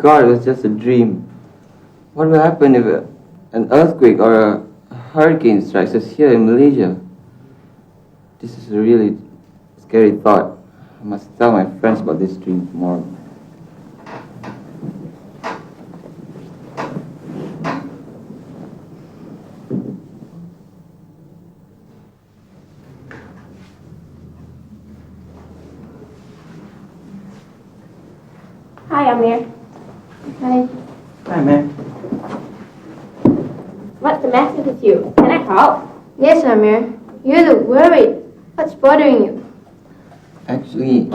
God, it was just a dream. What will happen if an earthquake or a hurricane strikes us here in Malaysia? This is a really scary thought. I must tell my friends about this dream tomorrow. Hi, Amir. Hi. Hi, man. What's the matter with you? Can I help? Yes, Amir. You look worried. What's bothering you? Actually,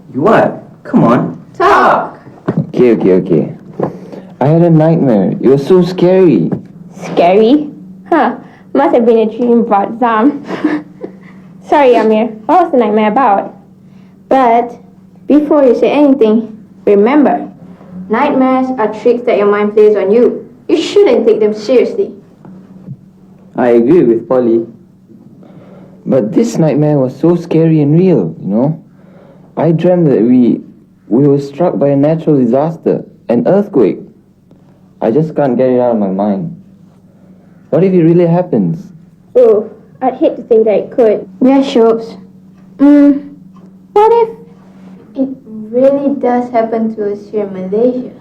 You what? Come on. Talk! Okay. I had a nightmare. It was so scary. Scary? Huh. Must have been a dream about Zam. Sorry, Amir. What was the nightmare about? But, before you say anything, remember, nightmares are tricks that your mind plays on you. You shouldn't take them seriously. I agree with Polly. But this nightmare was so scary and real, you know. I dreamt that we were struck by a natural disaster, an earthquake. I just can't get it out of my mind. What if it really happens? Oh, I'd hate to think that it could. Yeah, Shopes. What if it really does happen to us here in Malaysia?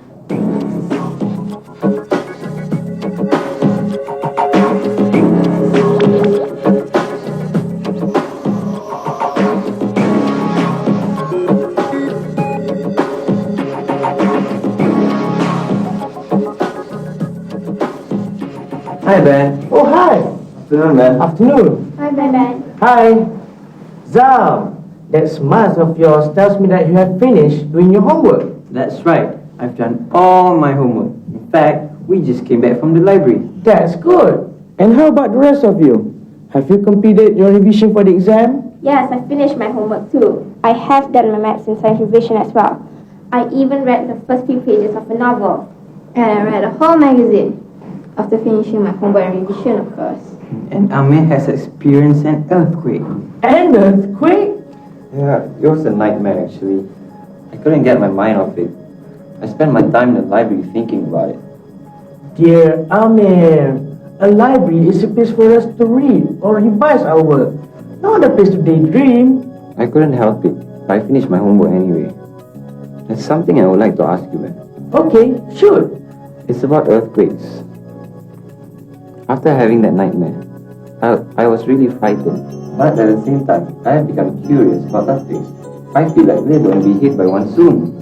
Hi, Ben. Oh, hi. Afternoon, Ben. Afternoon. Hi, Ben. Hi. Zal, that smile of yours tells me that you have finished doing your homework. That's right. I've done all my homework. In fact, we just came back from the library. That's good. And how about the rest of you? Have you completed your revision for the exam? Yes, I finished my homework too. I have done my maths and science revision as well. I even read the first few pages of a novel. And I read a whole magazine. After finishing my homework and revision, of course. And Amir has experienced an earthquake. An earthquake? Yeah, it was a nightmare actually. I couldn't get my mind off it. I spent my time in the library thinking about it. Dear Amir, a library is a place for us to read or revise our work, not a place to daydream. I couldn't help it, but I finished my homework anyway. There's something I would like to ask you, man. Okay, sure. It's about earthquakes. After having that nightmare, I was really frightened. But at the same time, I have become curious about earthquakes. I feel like we're going to be hit by one soon.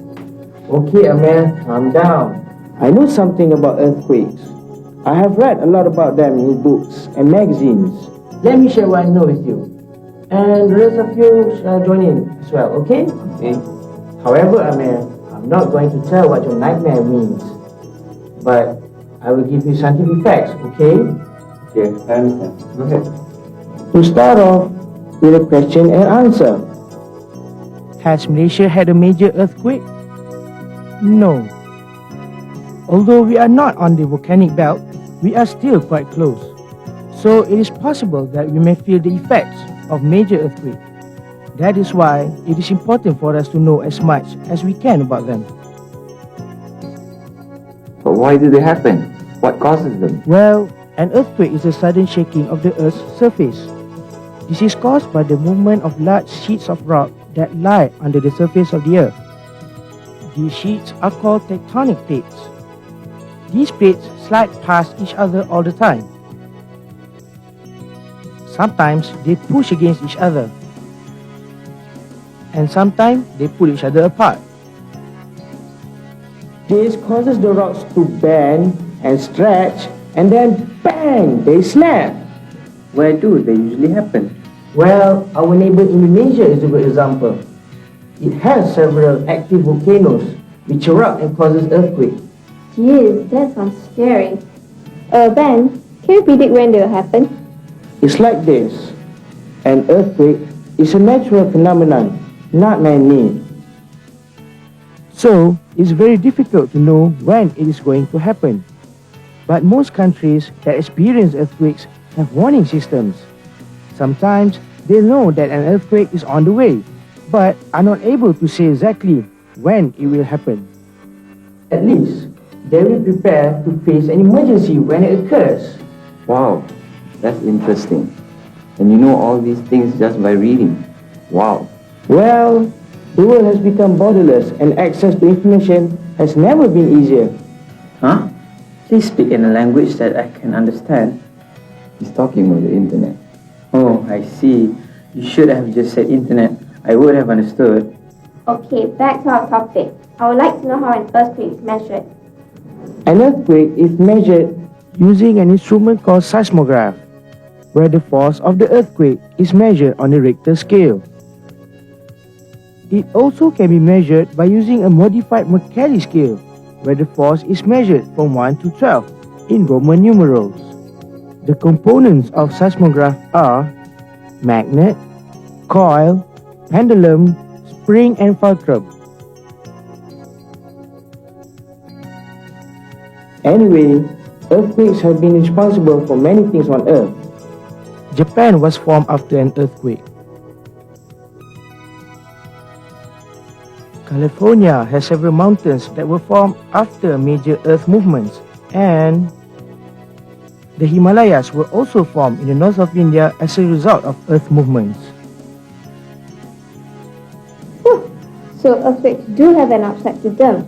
Okay, Amir, calm down. I know something about earthquakes. I have read a lot about them in books and magazines. Let me share what I know with you. And the rest of you shall join in as well, okay? Okay. However, Amir, I'm not going to tell what your nightmare means. But I will give you scientific facts, okay? Okay, I understand. Go ahead. To start off with a question and answer. Has Malaysia had a major earthquake? No. Although we are not on the volcanic belt, we are still quite close. So it is possible that we may feel the effects of major earthquake. That is why it is important for us to know as much as we can about them. But why do they happen? What causes them? Well, an earthquake is a sudden shaking of the Earth's surface. This is caused by the movement of large sheets of rock that lie under the surface of the Earth. These sheets are called tectonic plates. These plates slide past each other all the time. Sometimes they push against each other, and sometimes they pull each other apart. This causes the rocks to bend and stretch, and then bang, they snap. Where do they usually happen? Well, our neighbor Indonesia is a good example. It has several active volcanoes which erupt and causes earthquakes. Jeez, that sounds scary. Ben, can you predict when they will happen? It's like this. An earthquake is a natural phenomenon, not man-made. So, it's very difficult to know when it is going to happen. But most countries that experience earthquakes have warning systems. Sometimes they know that an earthquake is on the way, but are not able to say exactly when it will happen. At least, they will prepare to face an emergency when it occurs. Wow, that's interesting. And you know all these things just by reading. Wow. Well, the world has become borderless and access to information has never been easier. Huh? Please speak in a language that I can understand. He's talking about the internet. Oh, I see. You should have just said internet. I would have understood. Okay, back to our topic. I would like to know how an earthquake is measured. An earthquake is measured using an instrument called seismograph, where the force of the earthquake is measured on the Richter scale. It also can be measured by using a modified Mercalli scale, where the force is measured from 1 to 12 in Roman numerals. The components of seismograph are magnet, coil, pendulum, spring and fulcrum. Anyway, earthquakes have been responsible for many things on Earth. Japan was formed after an earthquake. California has several mountains that were formed after major earth movements, and the Himalayas were also formed in the north of India as a result of earth movements. Whew. So earthquakes do have an upside to them.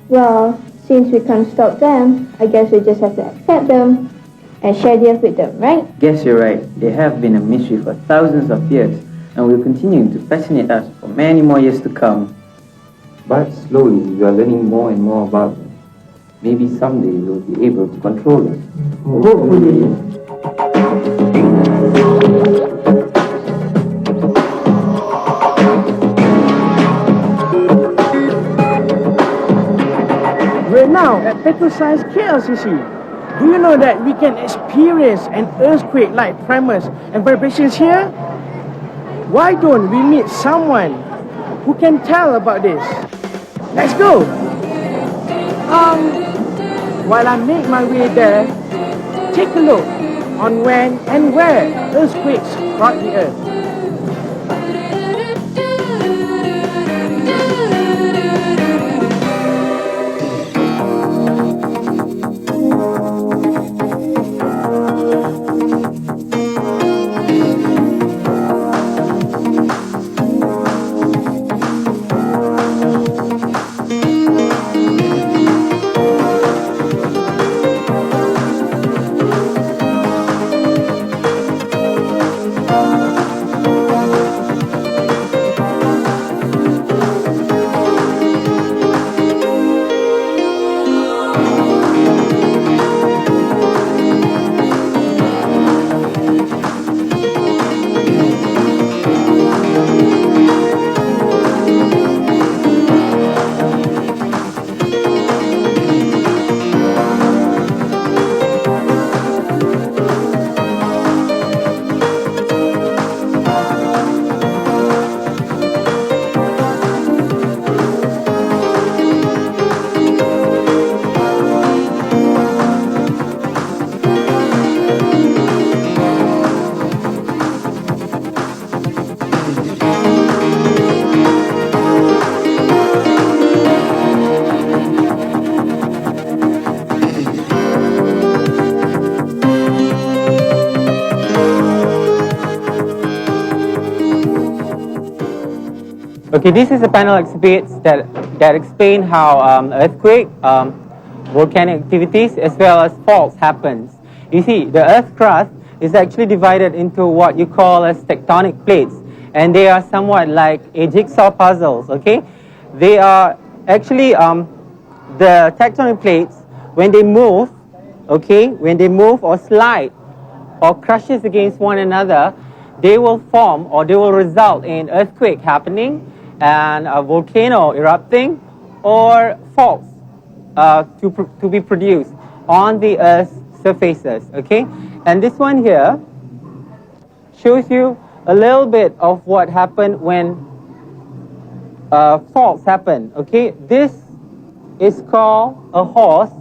Well, since we can't stop them, I guess we just have to accept them and share the earth with them, right? Guess you're right. They have been a mystery for thousands of years and will continue to fascinate us for many more years to come. But slowly we are learning more and more about them. Maybe someday we'll be able to control them. Hopefully. We're now at Fitnessized Chaos, you see. Do you know that we can experience an earthquake like tremors and vibrations here? Why don't we meet someone who can tell about this? Let's go! While I make my way there, take a look on when and where earthquakes struck the earth. Okay, this is a panel exhibits that explain how earthquake, volcanic activities, as well as faults happens. You see, the earth crust is actually divided into what you call as tectonic plates, and they are somewhat like a jigsaw puzzles. Okay, they are actually the tectonic plates when they move. Okay, when they move or slide or crushes against one another, they will form or they will result in earthquake happening and a volcano erupting or faults to be produced on the Earth's surfaces. Okay, and this one here shows you a little bit of what happened when faults happen. Okay, this is called a horse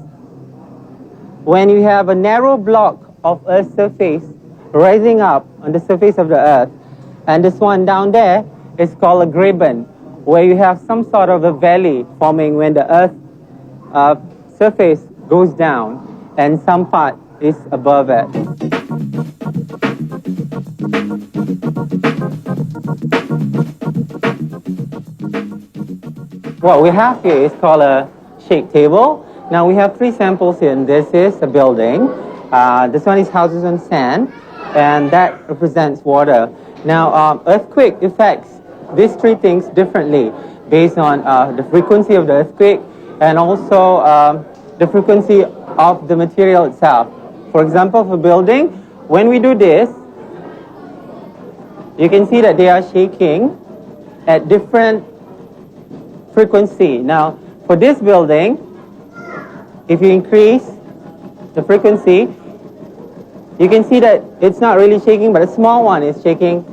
when you have a narrow block of Earth's surface rising up on the surface of the Earth, and this one down there is called a graben, where you have some sort of a valley forming when the Earth surface goes down and some part is above it. What we have here is called a shake table. Now we have three samples here, and this is a building. This one is houses on sand, and that represents water. Now earthquake affects these three things differently based on the frequency of the earthquake and also the frequency of the material itself. For example, for building, when we do this, you can see that they are shaking at different frequency. Now, for this building, if you increase the frequency, you can see that it's not really shaking, but a small one is shaking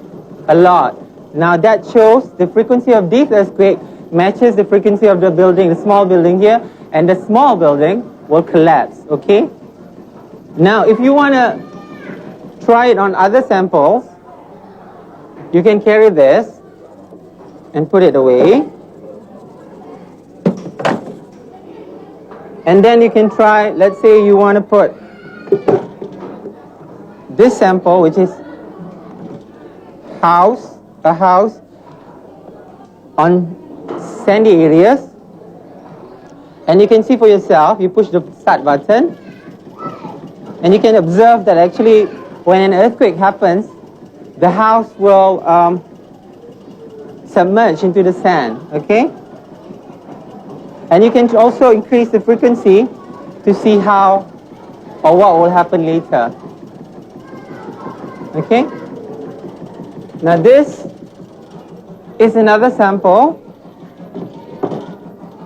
a lot. Now, that shows the frequency of this earthquake matches the frequency of the building, the small building here, and the small building will collapse, okay? Now, if you want to try it on other samples, you can carry this and put it away. And then you can try, let's say you want to put this sample, which is a house on sandy areas. And you can see for yourself, you push the start button, and you can observe that actually when an earthquake happens, the house will submerge into the sand, okay? And you can also increase the frequency to see how or what will happen later. Okay? Now this is another sample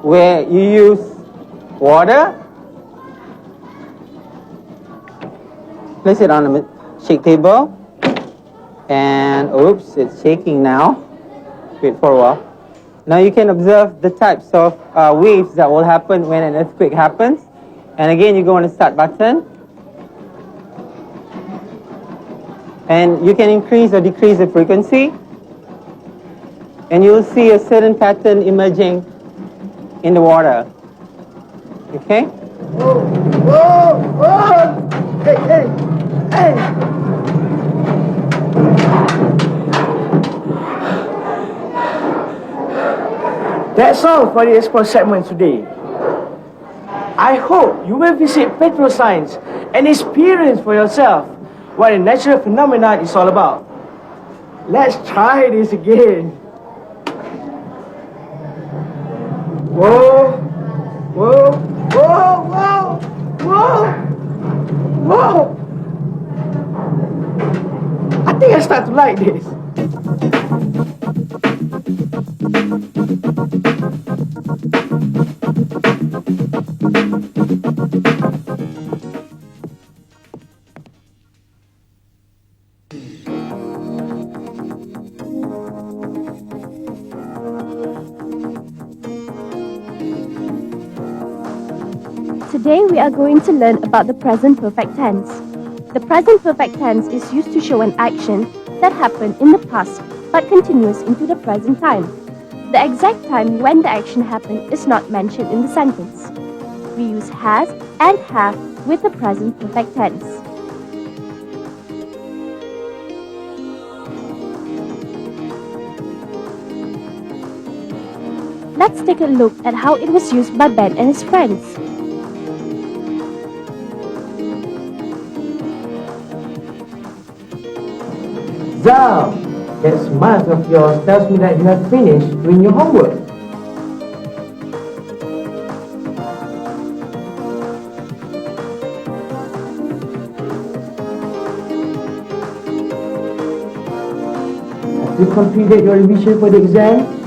where you use water, place it on a shake table, and oops, it's shaking now. Wait for a while. Now you can observe the types of waves that will happen when an earthquake happens. And again, you go on the start button. And you can increase or decrease the frequency. And you will see a certain pattern emerging in the water. Okay? Whoa, whoa, whoa! Hey, hey, hey! That's all for the Explore segment today. I hope you will visit Petro Science and experience for yourself what a natural phenomenon is all about. Let's try this again. Whoa, whoa, whoa, whoa, whoa, whoa. I think I start to like this. Today we are going to learn about the present perfect tense. The present perfect tense is used to show an action that happened in the past but continues into the present time. The exact time when the action happened is not mentioned in the sentence. We use has and have with the present perfect tense. Let's take a look at how it was used by Ben and his friends. Zam, that smile of yours tells me that you have finished doing your homework. Have you completed your revision for the exam?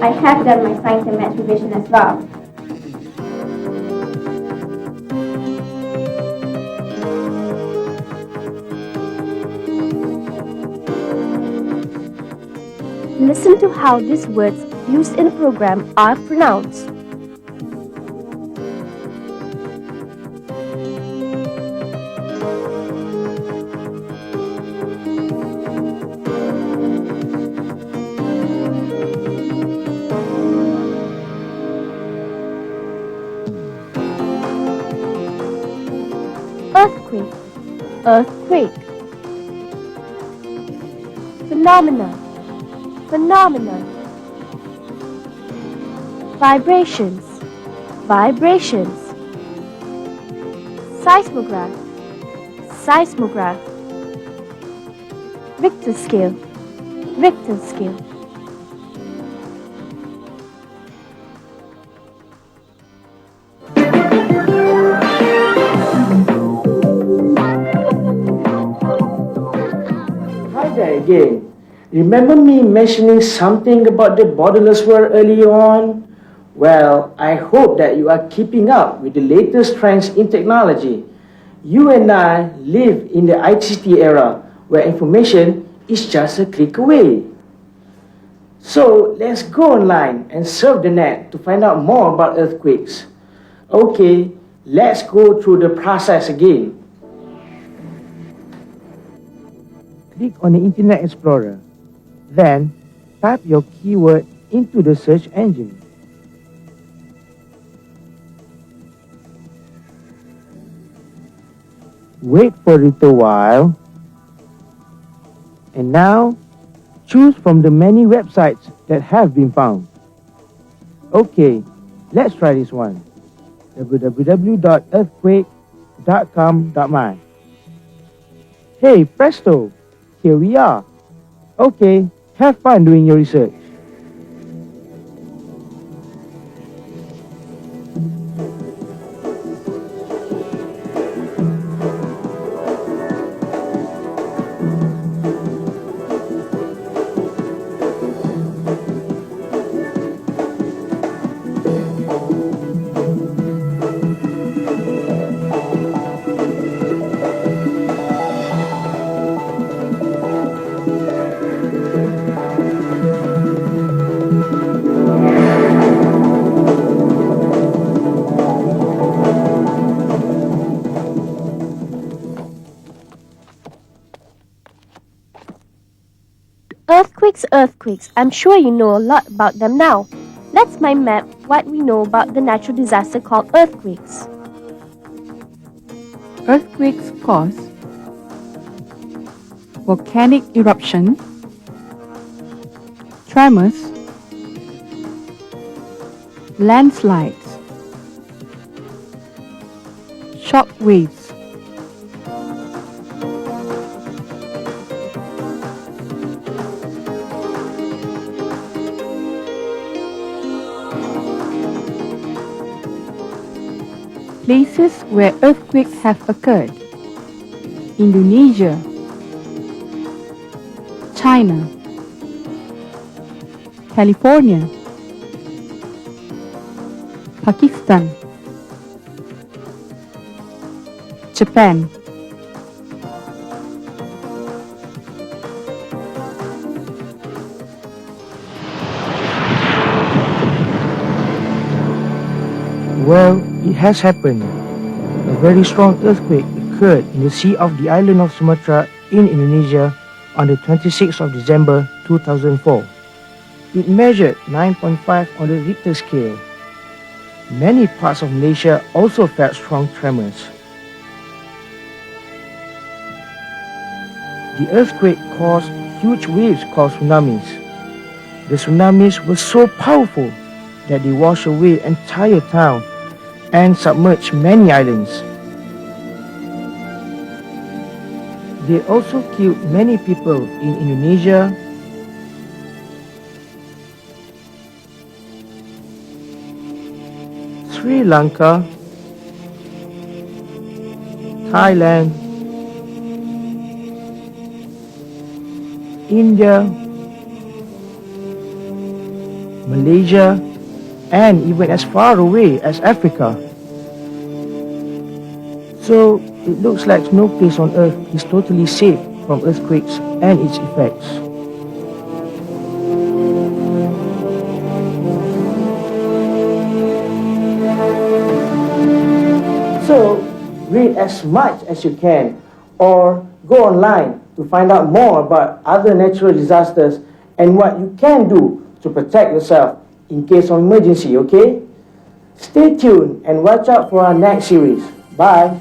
I have done my science and maths revision as well. Listen to how these words used in a program are pronounced. earthquake. Phenomena, phenomena. Vibrations, vibrations. Seismograph, seismograph. Richter scale, Richter scale. Hi there again. Remember me mentioning something about the borderless world earlier on? Well, I hope that you are keeping up with the latest trends in technology. You and I live in the ICT era where information is just a click away. So let's go online and surf the net to find out more about earthquakes. Okay, let's go through the process again. Click on the Internet Explorer. Then, type your keyword into the search engine. Wait for a little while. And now, choose from the many websites that have been found. Okay, let's try this one. www.earthquake.com.my. Hey, presto! Here we are. Okay, have fun doing your research. Earthquakes. I'm sure you know a lot about them now. Let's mind map what we know about the natural disaster called earthquakes. Earthquakes cause volcanic eruption, tremors, landslides, shock waves. Places where earthquakes have occurred: Indonesia, China, California, Pakistan, Japan. Well, it has happened. A very strong earthquake occurred in the sea of the island of Sumatra in Indonesia on the 26th of December 2004. It measured 9.5 on the Richter scale. Many parts of Malaysia also felt strong tremors. The earthquake caused huge waves called tsunamis. The tsunamis were so powerful that they washed away entire town and submerged many islands. They also killed many people in Indonesia, Sri Lanka, Thailand, India, Malaysia, and even as far away as Africa. So, it looks like no place on earth is totally safe from earthquakes and its effects. So, read as much as you can or go online to find out more about other natural disasters and what you can do to protect yourself in case of emergency, okay? Stay tuned and watch out for our next series. Bye!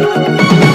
Bye.